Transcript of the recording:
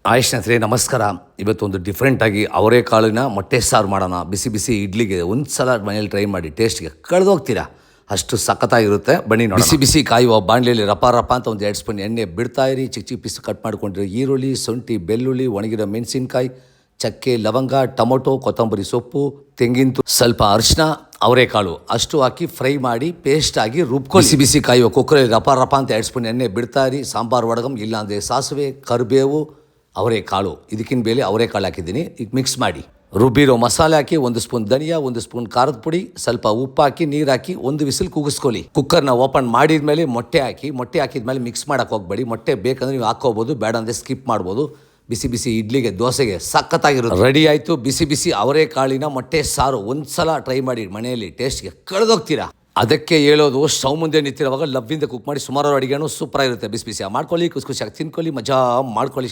Hi ಸ್ನೇಹಿತರೆ ನಮಸ್ಕಾರ. ಇವತ್ತೊಂದು ಡಿಫ್ರೆಂಟಾಗಿ ಅವರೆಕಾಳಿನ ಮೊಟ್ಟೆ ಸಾರು ಮಾಡೋಣ. ಬಿಸಿ ಬಿಸಿ ಇಡ್ಲಿಗೆ ಒಂದು ಸಲ ಮನೇಲಿ ಟ್ರೈ ಮಾಡಿ, ಟೇಸ್ಟ್ಗೆ ಕಳೆದೋಗ್ತೀರಾ, ಅಷ್ಟು ಸಖತ್ತಾಗಿರುತ್ತೆ. ಬನ್ನಿ ನೋಡಿ. ಬಿಸಿ ಬಿಸಿ ಕಾಯುವ ಬಾಣಲೆಯಲ್ಲಿ ರಪ ರಪ ಅಂತ ಒಂದು 2 ಸ್ಪೂನ್ ಎಣ್ಣೆ ಬಿಡ್ತಾ ಇರಿ. ಚಿಕ್ಕ ಚಿಕ್ಕ ಪೀಸ್ ಕಟ್ ಮಾಡ್ಕೊಂಡಿರೋ ಈರುಳ್ಳಿ, ಶುಂಠಿ, ಬೆಳ್ಳುಳ್ಳಿ, ಒಣಗಿರೋ ಮೆಣಸಿನ್ಕಾಯಿ, ಚಕ್ಕೆ, ಲವಂಗ, ಟೊಮೊಟೊ, ಕೊತ್ತಂಬರಿ ಸೊಪ್ಪು, ತೆಂಗಿನ ಸ್ವಲ್ಪ ಅರಿಶಿನ, ಅವರೆಕಾಳು ಅಷ್ಟು ಹಾಕಿ ಫ್ರೈ ಮಾಡಿ ಪೇಸ್ಟ್ ಆಗಿ ರುಬ್ಕೊಳ್ಳಿ. ಬಿಸಿ ಬಿಸಿ ಕಾಯುವ ಕುಕ್ಕರಲ್ಲಿ ರಪ ರಪ ಅಂತ 2 ಸ್ಪೂನ್ ಎಣ್ಣೆ ಬಿಡ್ತಾ ಇರಿ. ಸಾಂಬಾರು ಒಡಗಮ್, ಇಲ್ಲಾಂದರೆ ಸಾಸಿವೆ, ಕರಿಬೇವು, ಅವರೆಕಾಳು, ಇದಕ್ಕಿಂತ ಬೇಳೆ ಅವರೆಕಾಳು ಹಾಕಿದ್ದೀನಿ. ಈಗ ಮಿಕ್ಸ್ ಮಾಡಿ ರುಬ್ಬಿರೋ ಮಸಾಲೆ ಹಾಕಿ 1 ಸ್ಪೂನ್ ಧನಿಯಾ, 1 ಸ್ಪೂನ್ ಖಾರದ ಪುಡಿ, ಸ್ವಲ್ಪ ಉಪ್ಪು ಹಾಕಿ ನೀರು ಹಾಕಿ 1 ವಿಸಿಲ್ ಕೂಗಿಸ್ಕೊಳ್ಳಿ. ಕುಕ್ಕರ್ನ ಓಪನ್ ಮಾಡಿದ್ಮೇಲೆ ಮೊಟ್ಟೆ ಹಾಕಿದ್ಮೇಲೆ ಮಿಕ್ಸ್ ಮಾಡೋಕೆ ಹೋಗಬೇಡಿ. ಮೊಟ್ಟೆ ಬೇಕಂದ್ರೆ ನೀವು ಹಾಕೋಬೋದು, ಬೇಡ ಅಂದರೆ ಸ್ಕಿಪ್ ಮಾಡ್ಬೋದು. ಬಿಸಿ ಬಿಸಿ ಇಡ್ಲಿಗೆ, ದೋಸೆಗೆ ಸಖತ್ತಾಗಿರುತ್ತೆ. ರೆಡಿ ಆಯಿತು ಬಿಸಿ ಬಿಸಿ ಅವರೆಕಾಳಿನ ಮೊಟ್ಟೆ ಸಾರು. ಒಂದು ಸಲ ಟ್ರೈ ಮಾಡಿ ಮನೆಯಲ್ಲಿ, ಟೇಸ್ಟ್ಗೆ ಕಳೆದೋಗ್ತೀರಾ. ಅದಕ್ಕೆ ಹೇಳೋದು, ಸ್ಟವ್ ಮುಂದೆ ನಿಂತಿರುವಾಗ ಲವ್ವಿಂದ ಕುಕ್ ಮಾಡಿ ಸುಮಾರು ಅಡುಗೆನೂ ಸೂಪರಾಗಿರುತ್ತೆ. ಬಿಸಿ ಬಿಸಿ ಮಾಡ್ಕೊಳ್ಳಿ, ಖುಷಿ ಖುಷಿಯಾಗಿ ತಿನ್ಕೊಳ್ಳಿ, ಮಜಾ ಮಾಡ್ಕೊಳ್ಳಿ.